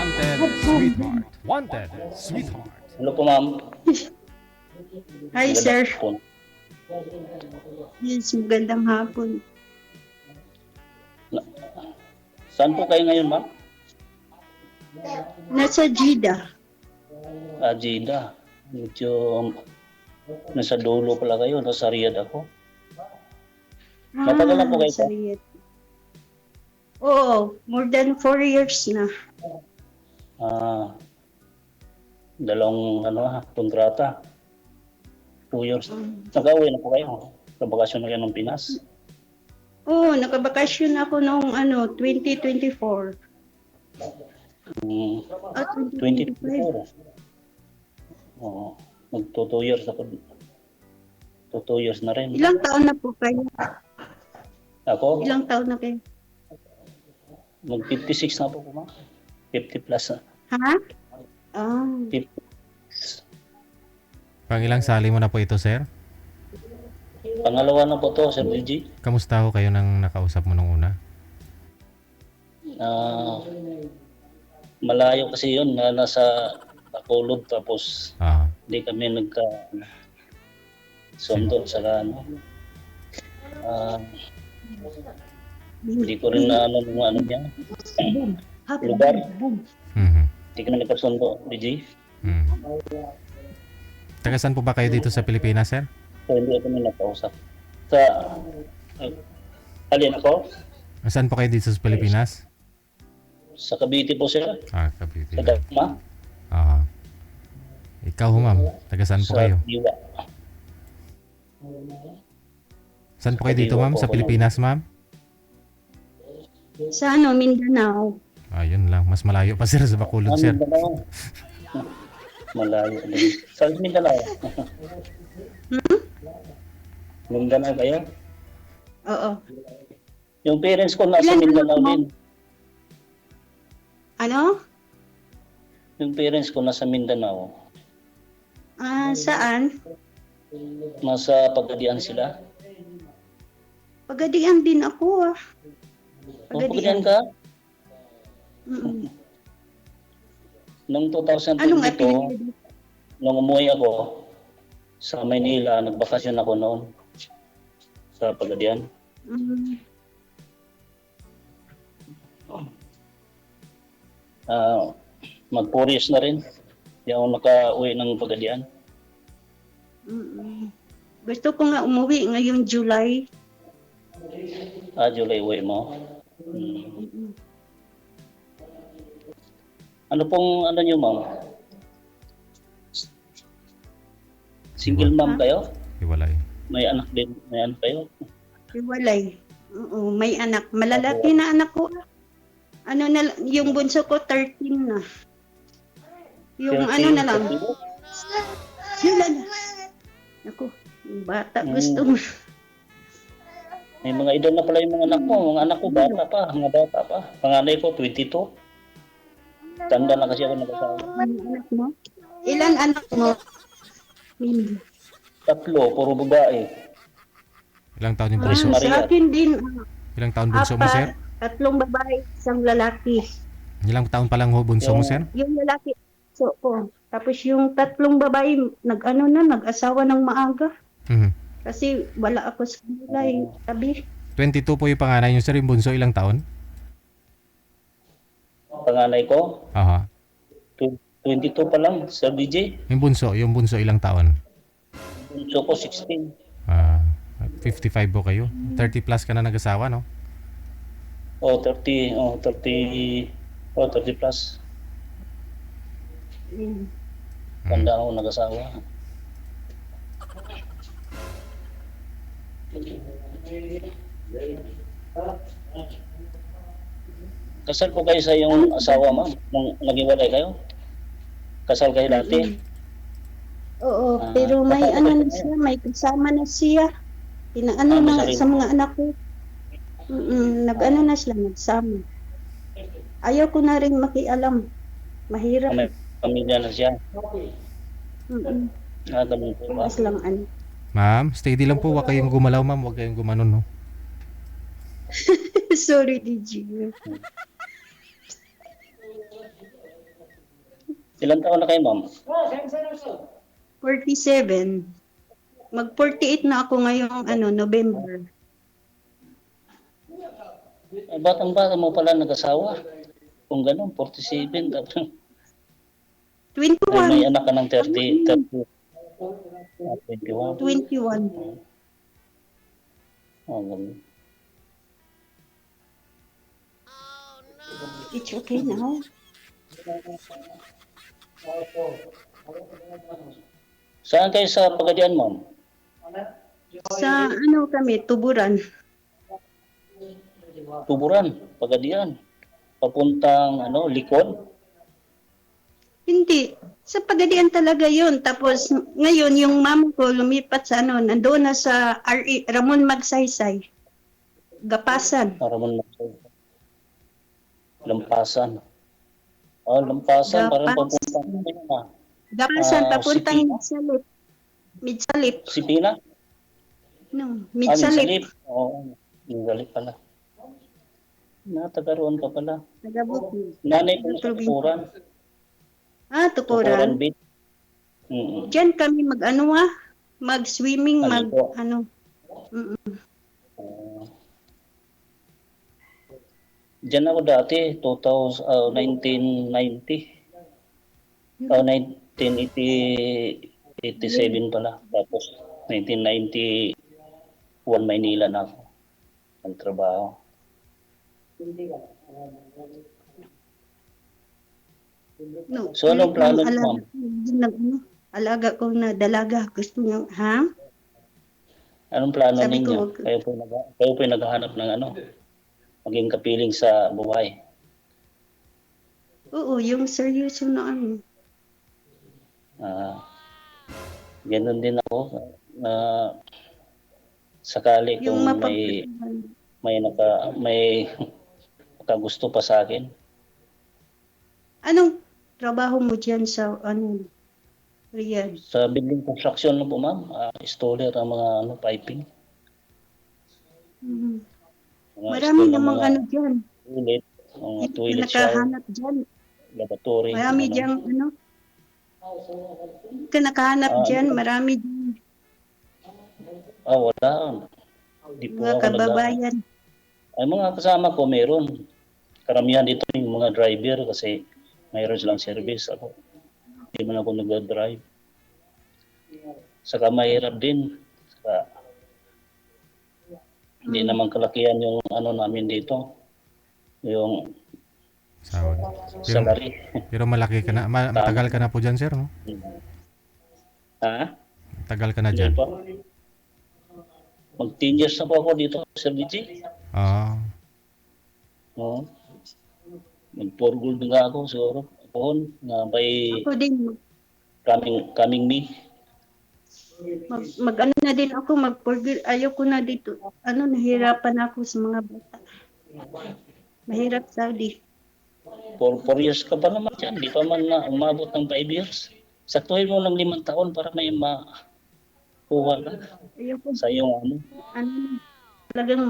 Wanted sweetheart. Wanted sweetheart. Hello po, ma'am. Hi, Magandang sir. hapon. Yes, magandang hapon. Saan po kayo ngayon, ma'am? Nasa Jeddah. Jeddah. Medyo nasa dulo pala kayo. Nasa Riyadh ako. Matagal na po kayo sa Riyadh. Oo, more than 4 years na. Dalawang kontrata. 2 years. Nag-uwi na po kayo. Kabakasyon na kayo ng Pinas. Oo, nakabakasyon ako noong 2024. At 2025. 2024. Oo. Mag 2 years ako. 2 years na rin. Ilang taon na po kayo? Ako? Ilang taon na kayo? Mag 56 na po po, ma'am. 50 plus na. Ha? Ah, 50. Pang ilang sali mo na po ito, sir? Pangalawa na po to, Sir LG. Kamusta ho kayo nang nakausap mo nung una? Malayo kasi yun na nasa Bacolod tapos Ah, hindi kami sundo sa hindi ko rin na niya. Lugar. mhm. Hindi kami nagkasundo, LG. Mm. Taga saan po ba kayo dito sa Pilipinas, sir? So hindi kami nakausap. Alin ako? Saan po kayo dito sa Pilipinas? Sa Cavite po, sir. Cavite. Sa Dagma. Ah. Ikaw ho, ma'am. Taga saan po Sa kayo? Diwa. Saan po kayo dito, ma'am? Sa Pilipinas, ma'am? sa Mindanao. Yun lang. Mas malayo pa, sir, sa Bacolod, sir. Mindanao. Malayo din. Sa Mindanao. Mindanao kayo? Oo. Yung parents ko nasa Ilan Mindanao anak mo? din. Ano? Yung parents ko nasa Mindanao. Saan? Nasa Pagadian sila. Pagadian din ako. Pagadian ka? Mm-mm. Noong Anong 2022, apelyido? nung umuwi ako sa Maynila, nagbakasyon ako noon sa Pagadian. Mm. Mag 4 years na rin. Hindi ako naka-uwi ng Pagadian. Mm-mm. Gusto ko nga umuwi ngayong July. July uwi mo. Mm-mm. Ano pong niyo, ma'am? Single mom kayo? Hiwalay. May anak din? May anak kayo? Hiwalay. Oo, may anak. Malalaki na anak ko. Yung bunso ko 13 na. Yung 13, na lang. 32? Sila na. Ako, yung bata gusto mo. May mga edad na pala yung mga anak mo. Mga anak ko mga bata pa. Panganay ko 22. Tanda na kasi ako nag-asawa. Ano anak mo? Ilan anak mo? Mindy. 3, puro babae. Ilang taon yung bunso? Maria. Sa akin din, Ilang taon bunso mo, sir? 4, 3 babae, 1 lalaki. Ilang taon pa lang ho bunso mo, sir? Yung lalaki, so ko. Tapos yung 3 babae, nag-asawa ng maaga. Mhm. Kasi wala ako sa nila tabi. 22 po yung panganay nyo, sir. Yung bunso, ilang taon? Panganay ko, Aha. 22 pa lang, Sir DJ. Yung bunso ilang taon? Bunso ko 16. 55 po kayo. 30 plus ka na nag-asawa, no? 30 plus. Mm. Tanda ako nag-asawa. Kasal po kayo sa iyong asawa, ma'am? Nung nag-iwalay kayo? Kasal kayo dati? Oo, pero may na siya, may kasama na siya. Pinaano na sarili. sa mga anak ko. Na sila, nagsama. Ayaw ko na rin makialam. Mahirap. May pamilya na siya. Mm-mm. Ganun po ba? Mas lang ano. Ma'am, steady lang po. Huwag kayong gumalaw, ma'am. Huwag kayong gumanon, no? Sorry, DJ. Ilang taon na kayo, ma'am? 47. Mag-48 na ako ngayong November. Ay, batang-bata mo pala nag-asawa. Kung gano'n, 47. Tapos, may 21. anak ka ng 30. 21. 21. Ganun. It's okay now. Saan kayo sa Pagadian, ma'am? Sa kami, Tuburan. Tuburan, Pagadian. Papuntang Likod. Hindi. Sa Pagadian talaga yun. Tapos ngayon, yung mama ko lumipat sa nandoon na sa RE, Ramon Magsaysay. Gapasan. Ramon Magsaysay. Lampasan. Lampasan. Parang papuntang Gapasan, papuntang Sipina? Midsalip. Sipina? No, Midsalip. Oo, Midsalip pala. Natagaroon ka pala. Tagabuti. Nanay ko sa Tupuran. Tupuran. Beach. Diyan kami mag-swimming, Aligo. Diyan ako dati, 1990. 1987 pala. Tapos 1991 Maynila na ako. Ang trabaho. No. So anong plano niyo, ma'am? Alaga ko na dalaga. Gusto niya, ha? Anong plano Sabi ninyo? ko, Kayo po naghahanap ng maging kapiling sa buhay. oo, yung seryoso na Ganun din ako. Sakali yung kung may nakagusto pa sa akin. Anong trabaho mo dyan sa Riyadh? Sa building construction po, ma'am. Installer ang mga piping. Mhm. Mga Marami install ng namang mga dyan. toilet, mga Hindi ka toilet shower, nakahanap dyan. laboratory. Marami dyan, Hindi ka nakahanap dyan. Marami dyan. Wala. Hindi po Mga ako kababayan. Ay, mga kasama ko meron. Karamihan dito yung mga driver kasi mayroon silang service. Ako, hindi man ako nag-drive. Saka mahirap din. Saka, hindi naman kalakihan yung namin dito. Yung Sahod. salary. Pero malaki ka na. Matagal ka na po dyan, sir, no? Ha? Tagal ka na Hindi dyan. pa. Mag 10 years na po ako dito, Sir DJ. Oo. Mag-for gold nga ako siguro. Ako na by Ako din. coming me. Mag na din ako. Ayoko na dito. Nahirapan ako sa mga bata. Mahirap, Saudi. 4 years ka pa naman dyan. Di pa man na umabot ng 5 years. Saktuhin mo ng 5 taon para may makuha ka Ayoko. sa iyong Talagang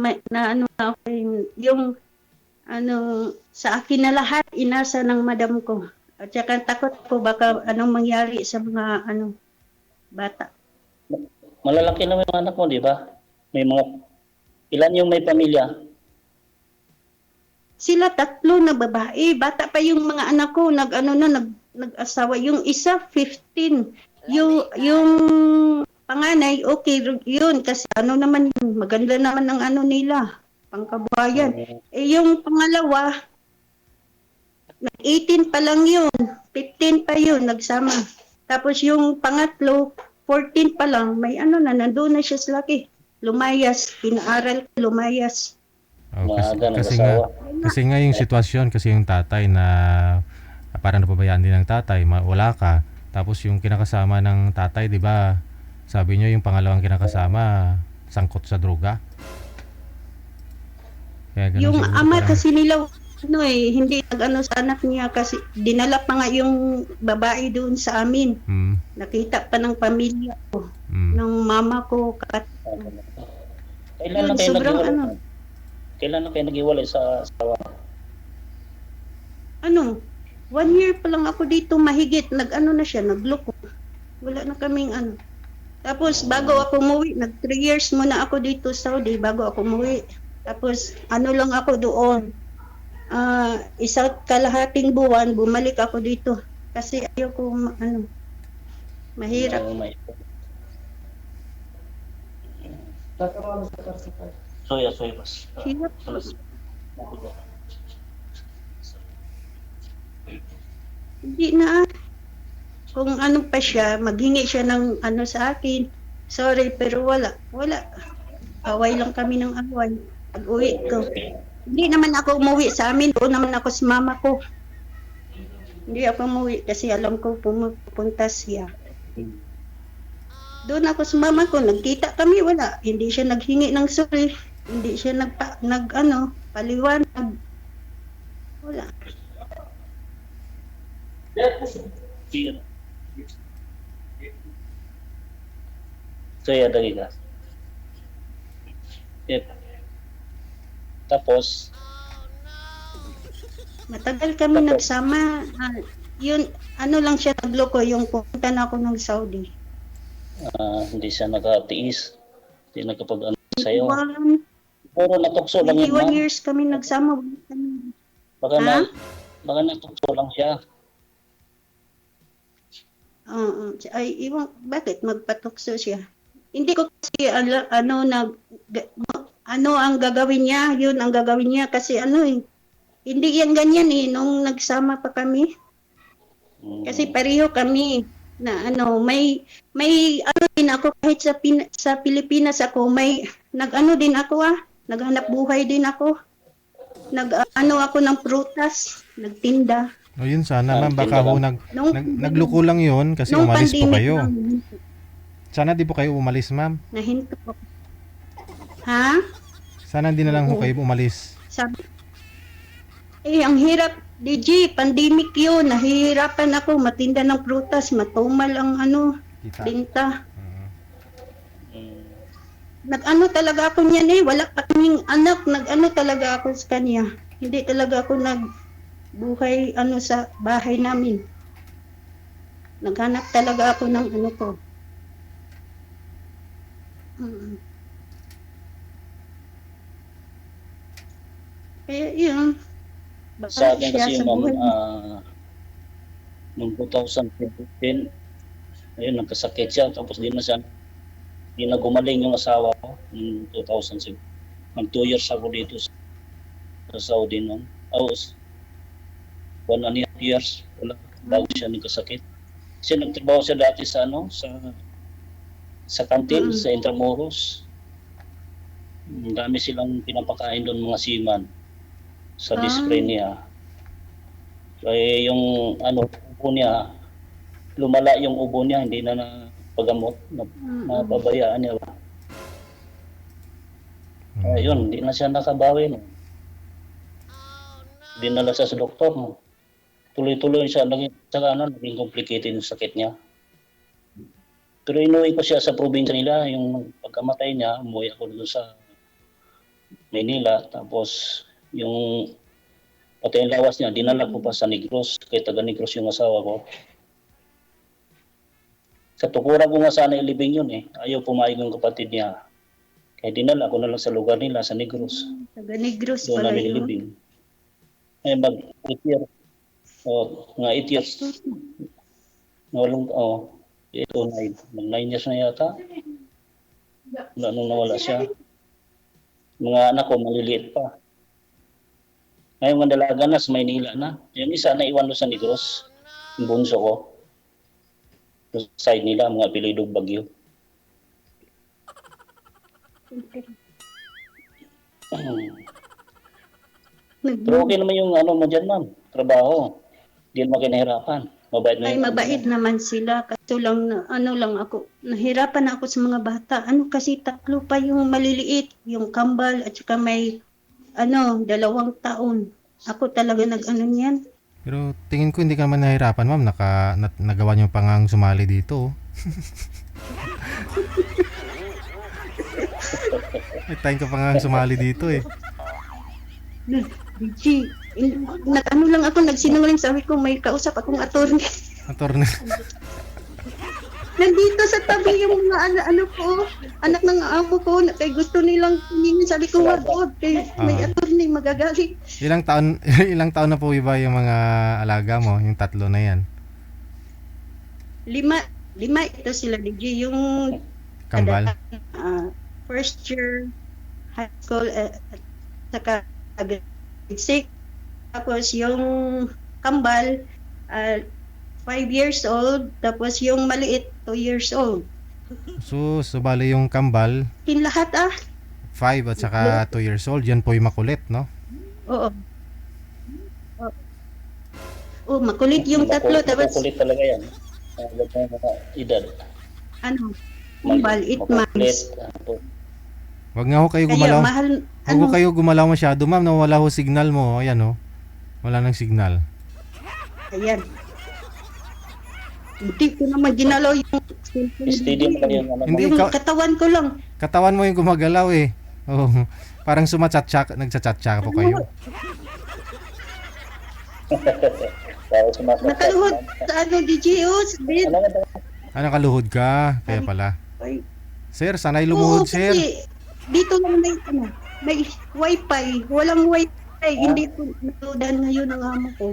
ako yung sa akin na lahat inasa ng madam ko. At saka takot ko baka anong mangyari sa mga bata. Malalaki na yung anak mo, di ba? May ilan yung may pamilya? Sila 3 na babae. Bata pa yung mga anak ko, nag-asawa. Yung isa 15. Yung panganay, okay yun kasi naman yun, maganda naman ang nila, pangkabuhayan. Yung pangalawa, 18 pa lang yun, 15 pa yun, nagsama. Tapos yung pangatlo, 14 pa lang, may nandun na siya sa laki. Lumayas, pinaaral, lumayas. Kasi nga yung sitwasyon, kasi yung tatay na parang napabayaan din ng tatay, wala ka. Tapos yung kinakasama ng tatay, di ba? Sabi nyo yung pangalawang kinakasama, sangkot sa droga. Yung ama kasi nila, hindi sa anak niya kasi dinala pa nga yung babae doon sa amin. Nakita pa ng pamilya ko, ng mama ko. Kailan na kayo nag-iwalay sa asawa? 1 year pa lang ako dito mahigit, nag-ano na siya, nagloko. Wala na kaming ano. Tapos bago ako umuwi, nag 3 years muna ako dito sa Saudi bago ako umuwi. Tapos ano lang ako doon. Isa't kalahating buwan, bumalik ako dito. Kasi ayoko ano, mahirap. Soya pas. Hirap. Hindi na. Kung ano pa siya, maghingi siya ng ano sa akin. Sorry, pero wala. Wala. Away lang kami ng away. Pag-uwi ko. Hindi naman ako umuwi sa amin. Doon naman ako sa mama ko. Hindi ako umuwi kasi alam ko pupunta siya. Doon ako sa mama ko. Nagkita kami, wala. Hindi siya naghingi ng sorry. Hindi siya paliwanag. Wala. Soya dari ka. Tapos, Matagal kami nagsama. Yun, ano lang siya nagloko yung pupunta na ako ng Saudi. hindi siya nakatiis. Hindi nakapag-ano sa'yo. 21 Puro natukso lang yun, ma'am. years kami nagsama. Baka Ha? baka natukso lang siya. Oo. Ay, iwan, bakit magpatukso siya? Hindi ko kasi ano ang gagawin niya, yun ang gagawin niya kasi hindi yan ganyan nung nagsama pa kami. Kasi pareho kami na may ano din ako kahit sa Pilipinas ako nag-ano din ako naghanap buhay din ako. Nag-ano ako ng prutas, nagtinda. O yun sana ma'am, baka ho nagluko lang yun kasi Nung umalis po pandemic kayo. lang, Sana di po kayo umalis ma'am. nahinto ako. Ha? Sana di na lang ho Oo. kayo umalis. Sabi, ang hirap, DJ, pandemic yun, nahihirapan ako, matinda ng prutas, matumal ang Kita. binta. Mm. Nag-ano talaga ako niyan wala pa kaming anak, nag-ano talaga ako sa kanya. Hindi talaga ako nagbuhay sa bahay namin. Naghanap talaga ako ng ko. Mm. Kaya yun. Sa akin siya kasi sa ma'am, buhay. noong 2015, ayun, nagkasakit siya. Tapos di na gumaling yung asawa ko noong 2007. Mag 2 years ako dito sa Saudi noon. 1.5 years. Wala, bago siya nagkasakit. Kasi nagtrabaho siya dati sa sa kantin, sa Intramuros. Ang dami silang pinapakain doon mga seaman sa dyspnea. Kaya yung ubo niya, lumala yung ubo niya, hindi na napagamot, napabayaan niya. Ayun, hindi na siya nakabawi. No? Dinala siya sa doktor. No? Tuloy-tuloy siya, naging complicated yung sakit niya. Pero inuwi ko siya sa probinsya nila, yung pagkamatay niya, umuwi ako doon sa Manila, tapos yung pati yung lawas niya, dinala ko pa sa Negros, kay taga Negros yung asawa ko. Sa tukuran ko nga sana ilibing yun ayaw pumayag yung kapatid niya. Kaya dinala ko na lang sa lugar nila, sa Negros. Taga Negros Doon pala namin yun. ilibing. Mag 8 years. Nga 8 years. Nawalong, 8 o 9. Mag 9 years na yata. Nung nawala siya. Mga anak ko, maliliit pa. Ngayon mga dalaga na sa Maynila na. Yung isa na iwan doon sa Negros. Yung bunso ko. Sa side nila, mga apelidog Bagyo. Pero okay naman yung mo dyan, ma'am. Trabaho. Hindi naman kinahirapan. Mabait na Ay, mabait naman sila. Kaso lang, lang ako, nahirapan ako sa mga bata. Kasi tatlo pa yung maliliit, yung kambal, at saka may, 2 taon. Ako talaga niyan. Pero tingin ko hindi ka naman nahirapan ma'am, nagawa niyo pa ngang sumali dito. May time ka pa ngang sumali dito Gigi, Nag-ano lang ako, nagsinungaling, sabi ko may kausap akong attorney. Attorney. Nandito sa tabi yung mga ano ko, anak ng amo ko, na kay gusto nilang tumingin. Sabi ko, wag, kay may attorney, magagalit. Ilang taon ilang taon na po ba yung mga alaga mo, yung tatlo na yan? 5 ito sila, DJ. Yung Kambal. first year high school, at saka grade 6. Tapos yung kambal, 5 years old. Tapos yung maliit, 2 years old. So bali yung kambal Lahat 5 at saka 2 years old, yan po yung makulit, no? Oo. Oh, makulit yung tatlo. Tapos, Makukulit talaga yan. Mga edad. ano, kambal, 8 months. Wag nga ho kayo Kaya gumalaw. mahal, Wag ho kayo gumalaw masyado, ma'am, nawala ho signal mo. Ayan, oh. Wala nang signal. ayan. Hindi ko naman ginalaw yung Steady pa rin yung ano. Hindi yung ikaw, katawan ko lang. katawan mo yung gumagalaw eh. Oh, parang nagchat-chat po kayo. Para sumasakit. Nakaluhod sa ano, DJ, sa bed. Nakaluhod ka, kaya pala. Ay, Sir, sanay oo, lumuhod, sir. kasi dito lang may wifi. Walang wifi. Hindi ko natudan ngayon ang amo ko.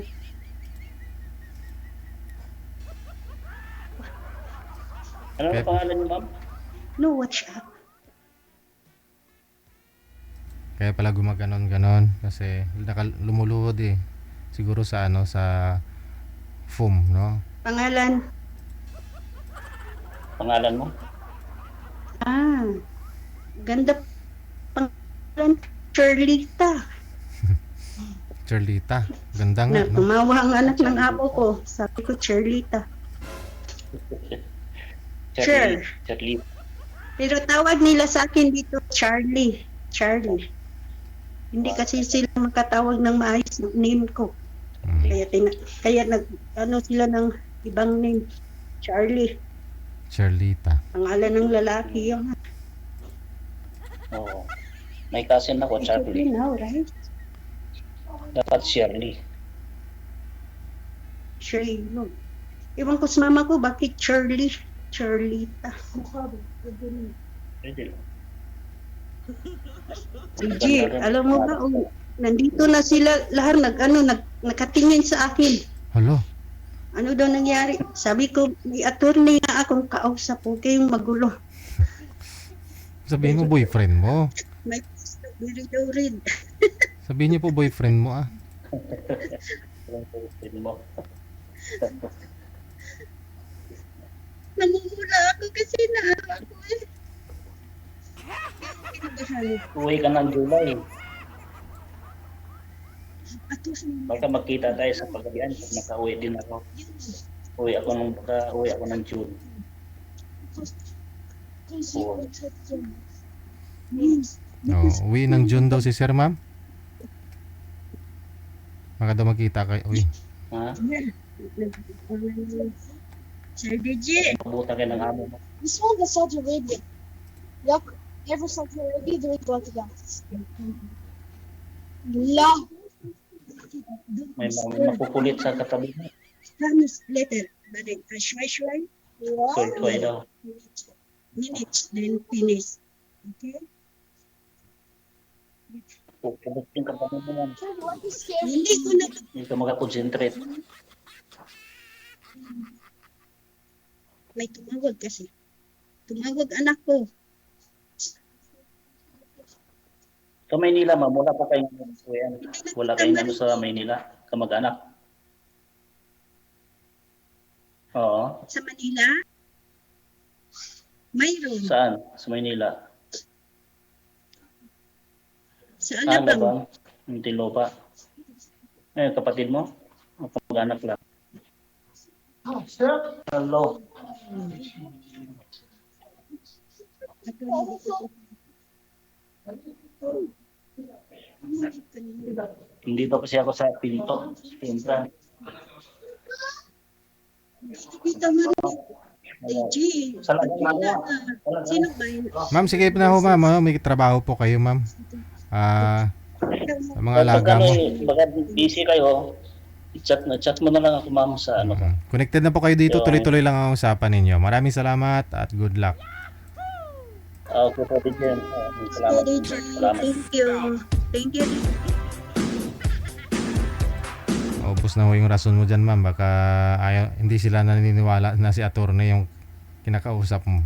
Ano ang pangalan niyo, ma'am? No WhatsApp. Kaya pala gumaganon-ganon kasi lumuluhod eh. Siguro sa sa foam, no? Pangalan. Pangalan mo? Ganda pangalan. Charlita. Charlita. Ganda nga, Na no? tumawa ang anak ng amo ko. Sabi ko, Charlita. Sure. Charlie. Pero tawag nila sa akin dito, Charlie. Charlie. Hindi kasi sila makatawag ng maayos ng name ko. Mm. Kaya sila ng ibang name. Charlie. Charlita. Pangalan ng lalaki yun. Oo. May cousin ako, Charlie. Now, right? Dapat Shirley. Shirley, no. Iwan ko sa mama ko, bakit Charlie? Charlita. Pwede lang. DJ, alam mo ba, nandito na sila lahat nakatingin sa akin. Hala. Ano daw nangyari? Sabi ko, may attorney na akong kausap, huwag kayong magulo. Sabihin mo boyfriend mo. May very daw rin. Sabihin niyo po boyfriend mo ah. Pwede mo. Namumula ako kasi naawa ko eh. Uwi ka ng July. Ato sa mga Baka magkita tayo sa pagkabian pag nakauwi din ako. Uwi ako ng June. Oo. Uwi ng June daw si Sir, ma'am. Baka daw magkita kayo. Uy. Ha? Sir DJ. Pabuta kayo ng amo mo. This one is Saudi Arabia. Yup. Ever Saudi Arabia, they go together. La. May makukulit sa katabi mo. Promise letter. Balik, shway. Tuloy daw. Minutes, then finish. Okay? Pupulitin ka pa naman. What is scary? Hindi ko na Hindi ka makakonsentrate. may tumawag kasi. Tumawag anak ko. Sa Maynila, ma'am, wala pa kayong wala kayong ano sa Maynila, kamag-anak. Oo. Sa Manila? Mayroon. Saan? Sa Maynila. Sa Saan na Alabang. ba? Muntinlupa. Kapatid mo? O kamag-anak lang? Hello. Hindi pa kasi ako sa pinto. Pinta. Kita mo rin. DJ. Sa lagang ano? Sino ba yun? Ma'am, sige na ho, ma'am. May trabaho po kayo, ma'am. Sa mga alaga mo. Baka busy kayo, chat mo na lang ako ma'am sa ano ko. Connected na po kayo dito, Yung- tuloy-tuloy lang ang usapan ninyo. Maraming salamat at good luck. Okay po, DJ. Salamat. Salamat. Thank you. Thank you. Maubos na ho yung rason mo dyan, ma'am. Baka hindi sila naniniwala na si attorney yung kinakausap mo.